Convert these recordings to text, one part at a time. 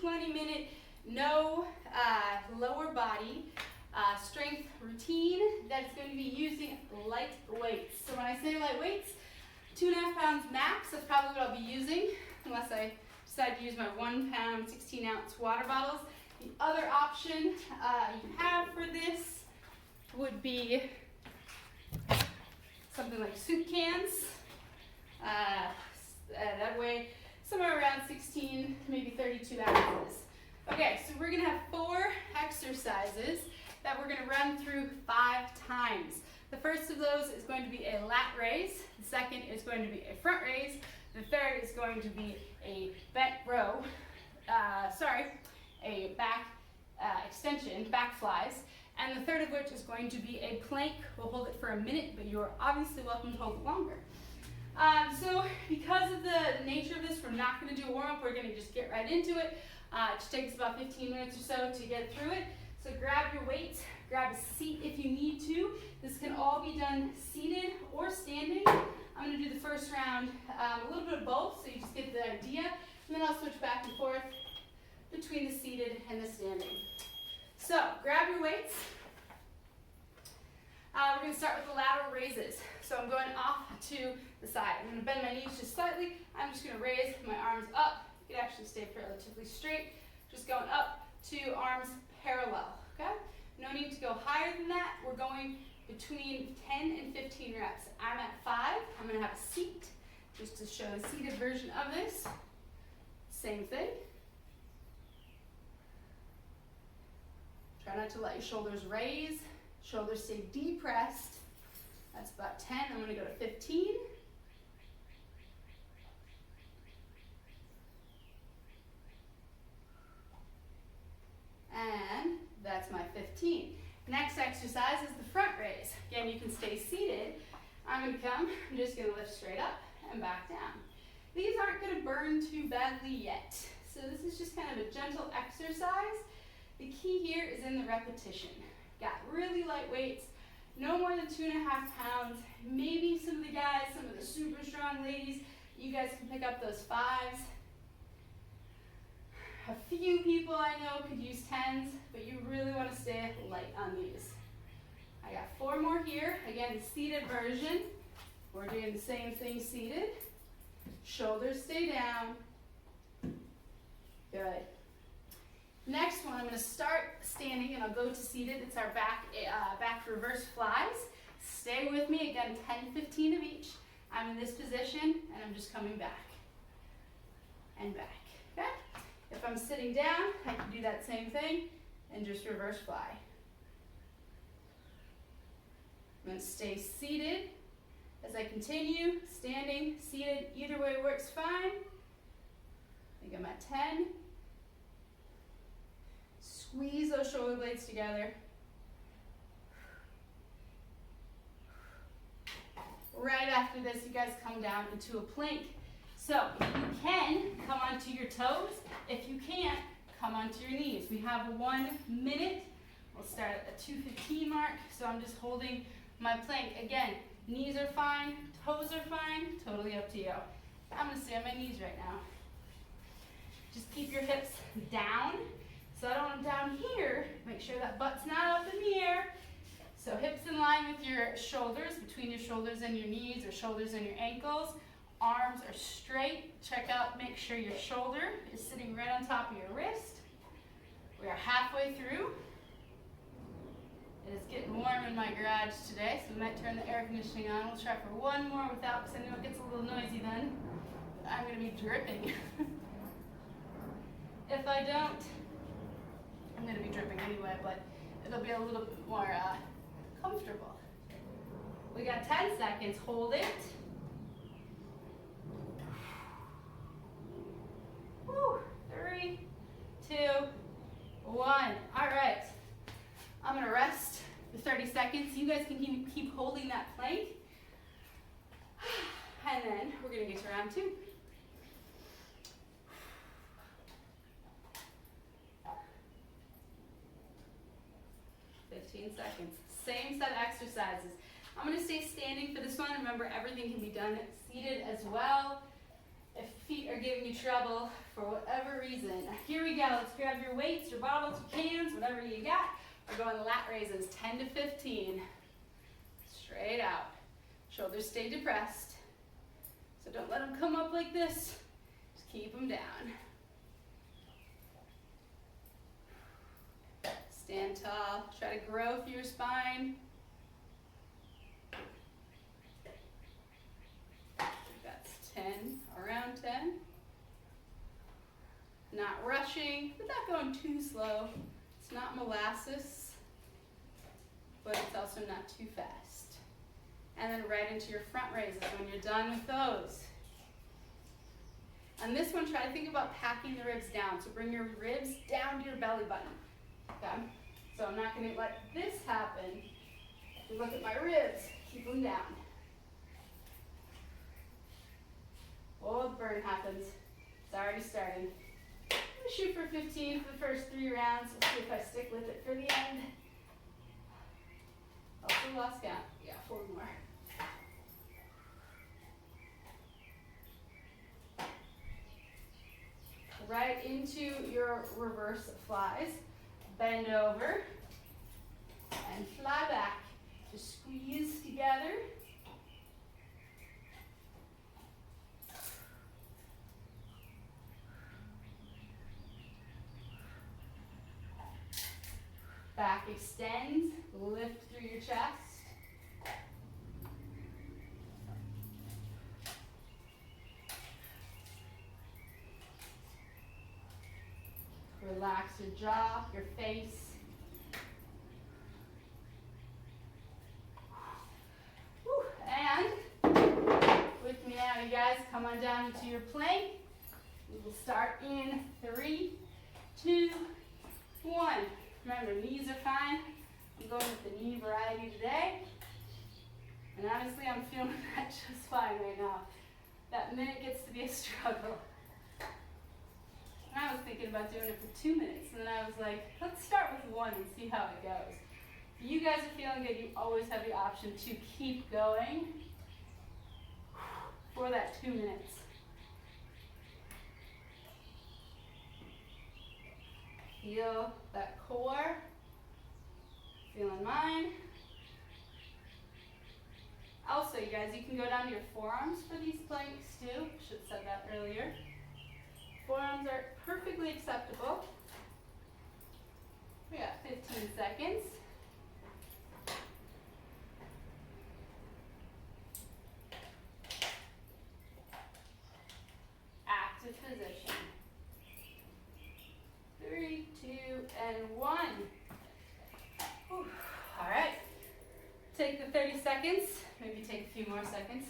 20-minute, no lower body strength routine that's going to be using light weights. So when I say light weights, 2.5 pounds max, that's probably what I'll be using, unless I decide to use my 1 pound, 16-ounce water bottles. The other option you have for this would be something like soup cans. That weigh somewhere around 16, maybe 32 ounces. Okay, so we're gonna have 4 exercises that we're gonna run through 5 times. The first of those is going to be a lat raise. The second is going to be a front raise. The third is going to be a bent row, a back extension, back flies. And the third of which is going to be a plank. We'll hold it for a minute, but you're obviously welcome to hold it longer. So because of the nature of this, we're not going to do a warm-up. We're going to just get right into it. It just takes about 15 minutes or so to get through it. So grab your weights, grab a seat if you need to. This can all be done seated or standing. I'm going to do the first round a little bit of both, so you just get the idea. And then I'll switch back and forth between the seated and the standing. So grab your weights. We're going to start with the lateral raises. So I'm going off to the side. I'm going to bend my knees just slightly. I'm just going to raise my arms up. You can actually stay relatively straight. Just going up to arms parallel. Okay? No need to go higher than that. We're going between 10 and 15 reps. I'm at 5. I'm going to have a seat just to show the seated version of this. Same thing. Try not to let your shoulders raise. Shoulders stay depressed. That's about 10. I'm going to go to 15. And that's my 15. Next exercise is the front raise. Again, you can stay seated. I'm going to come, I'm just going to lift straight up and back down. These aren't going to burn too badly yet. So this is just kind of a gentle exercise. The key here is in the repetition. Got really light weights, no more than 2.5 pounds. Maybe some of the guys, some of the super strong ladies, you guys can pick up those 5s. A few people I know could use 10s, but you really want to stay light on these. I got 4 more here. Again, the seated version. We're doing the same thing seated. Shoulders stay down. Good. Next one, I'm going to start standing and I'll go to seated. It's our back reverse flies. Stay with me, again, 10, 15 of each. I'm in this position and I'm just coming back and back. Okay? If I'm sitting down, I can do that same thing and just reverse fly. I'm going to stay seated as I continue. Standing, seated, either way works fine. I think I'm at 10. Squeeze those shoulder blades together. Right after this, you guys come down into a plank. So if you can, come onto your toes. If you can't, come onto your knees. We have 1 minute. We'll start at the 2:15 mark. So I'm just holding my plank. Again, knees are fine, toes are fine, totally up to you. I'm going to stay on my knees right now. Just keep your hips down. So I don't want them down here. Make sure that butt's not up in the air. So hips in line with your shoulders, between your shoulders and your knees, or shoulders and your ankles. Arms are straight. Check out, make sure your shoulder is sitting right on top of your wrist. We are halfway through. It is getting warm in my garage today, so we might turn the air conditioning on. We'll try for 1 more without, because I know it gets a little noisy then. I'm going to be dripping. If I don't, I'm going to be dripping anyway, but it'll be a little bit more comfortable. We got 10 seconds. Hold it. Woo. 3, 2, 1. All right. I'm going to rest for 30 seconds. You guys can keep holding that plank. And then we're going to get to round 2. Seconds. Same set of exercises. I'm going to stay standing for this one. Remember, everything can be done seated as well. If feet are giving you trouble for whatever reason. Here we go. Let's grab your weights, your bottles, your cans, whatever you got. We're going lat raises, 10 to 15. Straight out. Shoulders stay depressed. So don't let them come up like this. Just keep them down. Stand tall. Try to grow through your spine. That's 10, around 10. Not rushing, but not going too slow. It's not molasses, but it's also not too fast. And then right into your front raises when you're done with those. And this one, try to think about packing the ribs down. So bring your ribs down to your belly button. Okay? So I'm not going to let this happen. If you look at my ribs, keep them down. Oh, the burn happens. It's already starting. I'm going to shoot for 15 for the first 3 rounds. Let's see if I stick with it for the end. Also lost count. Yeah, 4 more. Right into your reverse flies. Bend over and fly back. Just squeeze together. Back extends, lift through your chest. Relax your jaw, your face. Whew. And with me now, you guys, come on down into your plank. We will start in 3, 2, 1. Remember, knees are fine. I'm going with the knee variety today. And honestly, I'm feeling that just fine right now. That minute gets to be a struggle. And I was thinking about doing it for 2 minutes, and then I was like, let's start with 1 and see how it goes. If you guys are feeling good, you always have the option to keep going for that 2 minutes. Feel that core. Feeling mine. Also, you guys, you can go down to your forearms for these planks too. Should have said that earlier. Forearms are perfectly acceptable. We got 15 seconds. Active position. 3, 2, and 1. Whew. All right. Take the 30 seconds. Maybe take a few more seconds.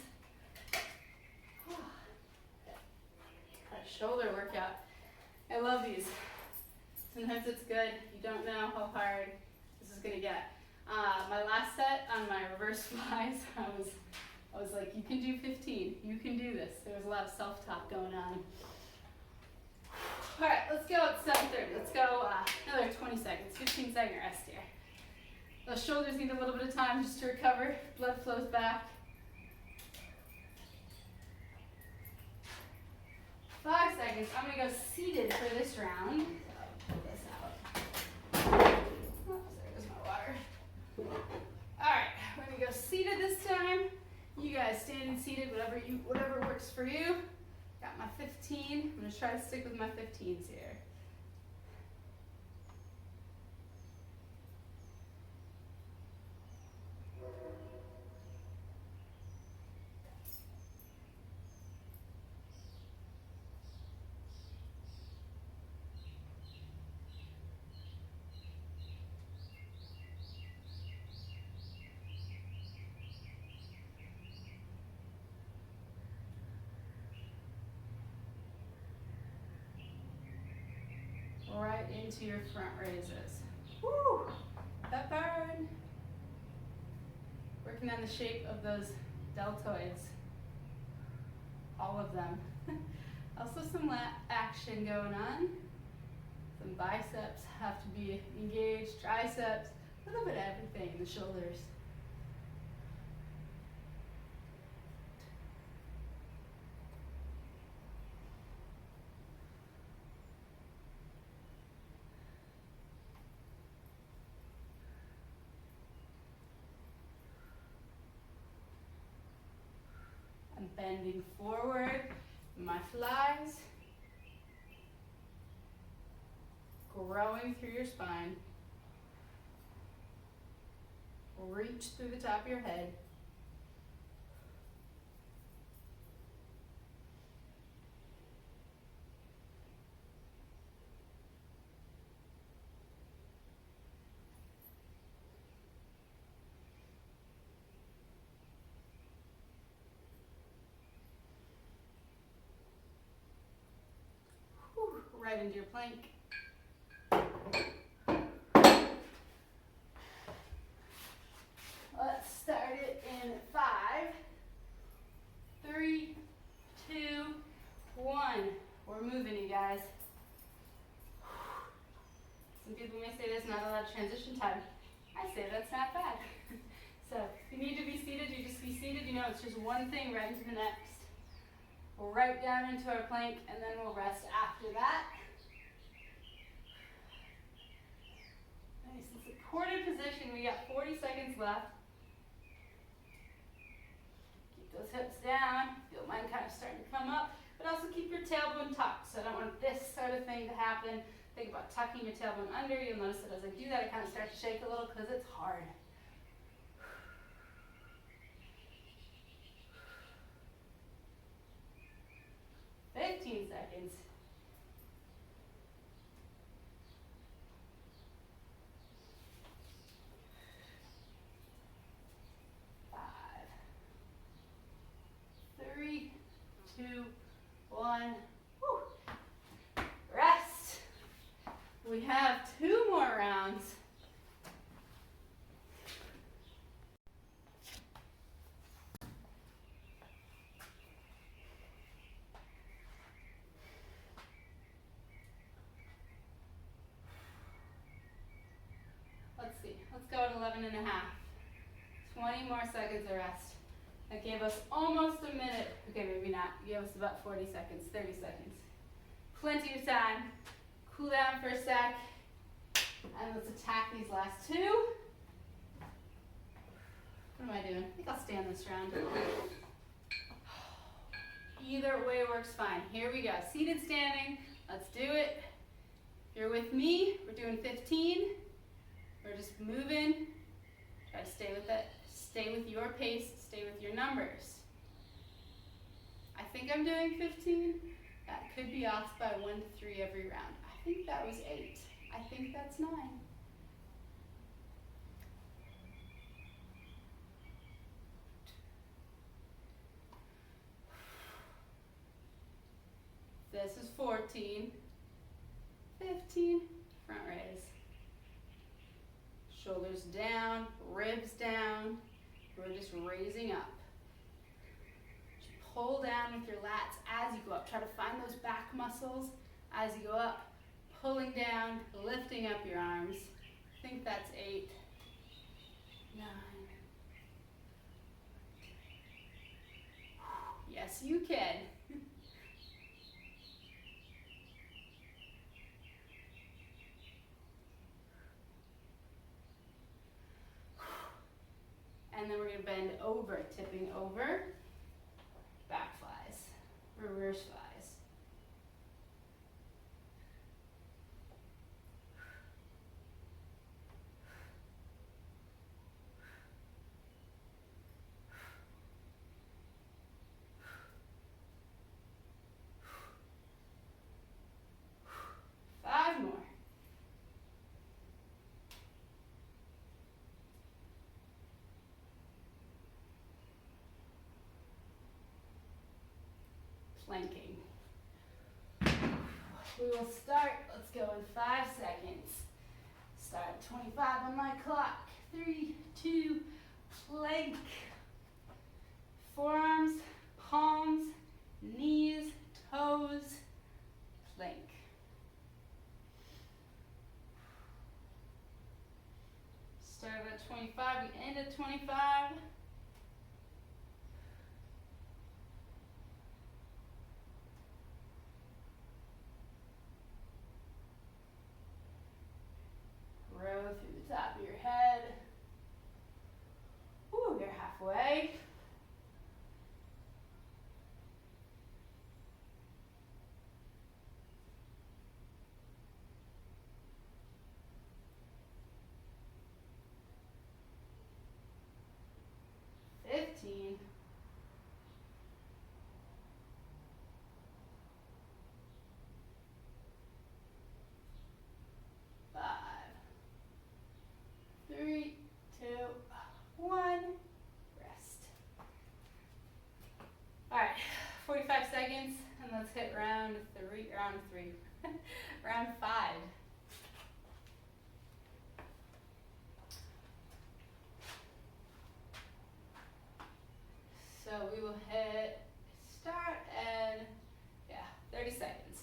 That shoulder workout. I love these. Sometimes it's good. You don't know how hard this is going to get. My last set on my reverse flies, I was like, you can do 15. You can do this. There was a lot of self-talk going on. All right, let's go at 7:30. Let's go another 20 seconds, 15-second rest here. Those shoulders need a little bit of time just to recover. Blood flows back. 5 seconds. I'm going to go seated for this round. Pull this out. Oops, there goes my water. All right, we're going to go seated this time. You guys standing seated, whatever works for you. Got my 15. I'm going to try to stick with my 15s here. Right into your front raises. Woo! That burn. Working on the shape of those deltoids. All of them. Also some lat action going on. Some biceps have to be engaged, triceps, a little bit of everything in the shoulders. bending forward, my flies, growing through your spine. Reach through the top of your head. Whew, right into your plank. Let's start it in 5, 3, 2, 1. We're moving, you guys. Some people may say there's not a lot of transition time. I say that's not bad. So if you need to be seated, you just be seated. You know, it's just one thing right into the next. We'll right down into our plank, and then we'll rest after that. Nice and supported position. We got 40 seconds left. Those hips down, feel mine kind of starting to come up, but also keep your tailbone tucked. So I don't want this sort of thing to happen. Think about tucking your tailbone under. You'll notice that as I do that, I kind of start to shake a little because it's hard. 15 seconds. 5, 3, 2, 1. Woo. Rest. We have 2 more rounds. Let's see, let's go at 11 and a half. 20 more seconds of rest. That gave us almost a minute. Okay, maybe not. Gave us about 40 seconds, 30 seconds. Plenty of time. Cool down for a sec. And let's attack these last 2. What am I doing? I think I'll stand this round. Either way works fine. Here we go. Seated standing. Let's do it. If you're with me, we're doing 15. We're just moving. Try to stay with it. Stay with your pace. Stay with your numbers. I think I'm doing 15. That could be off by 1 to 3 every round. I think that was 8. I think that's 9. This is 14. 15. Front raise. Shoulders down, ribs down. We're just raising up. Pull down with your lats as you go up. Try to find those back muscles as you go up. Pulling down, lifting up your arms. I think that's 8, 9. Yes, you can. And then we're going to bend over, tipping over. Back flies, reverse flies. Five more. Planking. We will start, let's go in 5 seconds. Start at 25 on my clock. 3, 2, plank. Forearms, palms, knees, toes, plank. Start at 25, we end at 25. Row through the top of your head. Ooh, you're halfway. let's hit round three, round 5. So we will hit start and 30 seconds.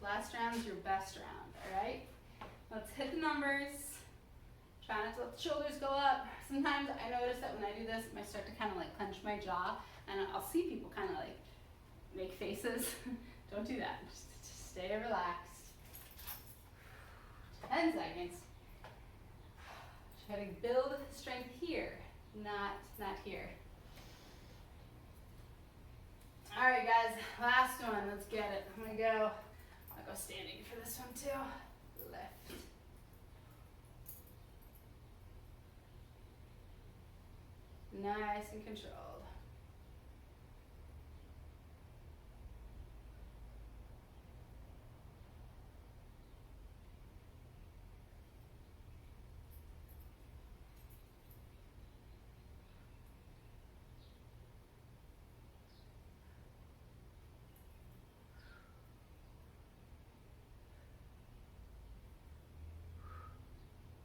Last round is your best round, all right? Let's hit the numbers. Try not to let the shoulders go up. Sometimes I notice that when I do this, I start to kind of like clench my jaw, and I'll see people kind of like make faces. Don't do that. Just stay relaxed. 10 seconds. Try to build strength here, not here. All right, guys, last one. Let's get it. I'll go standing for this one too. Lift. Nice and controlled.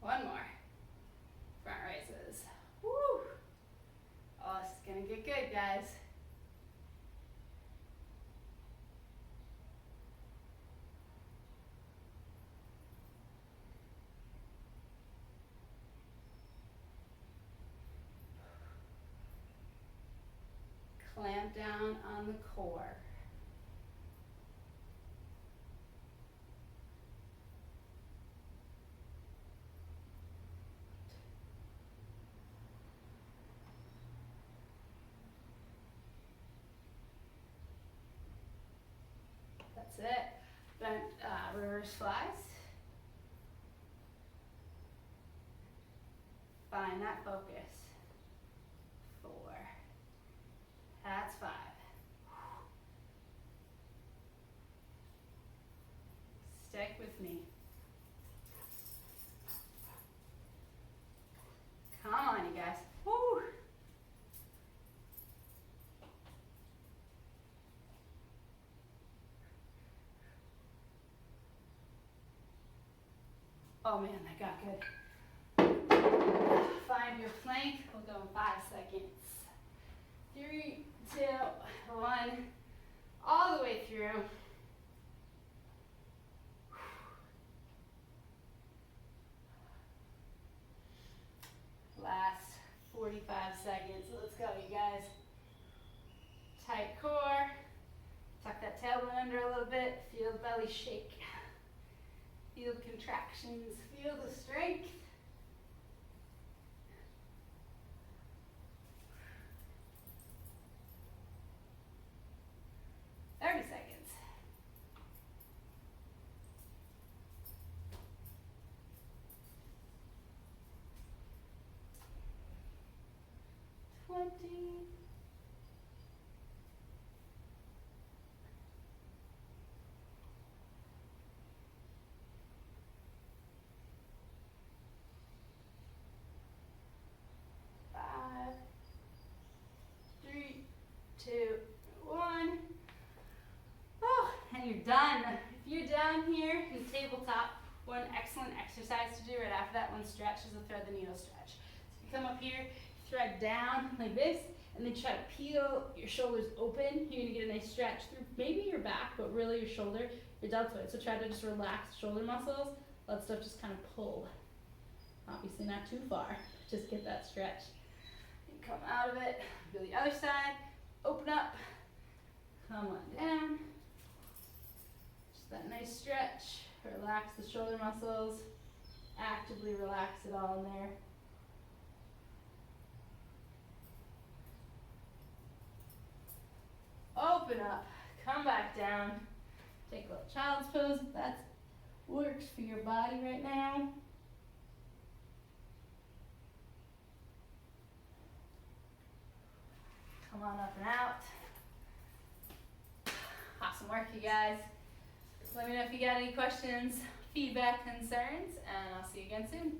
One more. Front raises. Woo! Oh, this is gonna get good, guys. Clamp down on the core. That's it. Bent reverse flies. Find that focus. 4. That's 5. Stick with me. Come on, you guys. Woo! Oh man, that got good. Find your plank. We'll go in 5 seconds. 3, 2, 1. All the way through. Last 45 seconds. Let's go, you guys. Tight core. Tuck that tailbone under a little bit. Feel the belly shake. Feel the contractions. Feel the strength. Seconds. 20. 5, 3, 2, 1. Oh, and you're done. If you're down here in tabletop, one excellent exercise to do right after that one stretch is a thread the needle stretch. So you come up here, thread down like this, and then try to peel your shoulders open. You're gonna get a nice stretch through maybe your back, but really your shoulder, your deltoid. So try to just relax shoulder muscles, let stuff just kind of pull. Obviously not too far, just get that stretch. You come out of it, do the other side, open up, come on down. Just that nice stretch, relax the shoulder muscles, actively relax it all in there. Open up, come back down, take a little child's pose if that works for your body right now. Come on up and out. Awesome work, you guys. Let me know if you got any questions, feedback, concerns, and I'll see you again soon.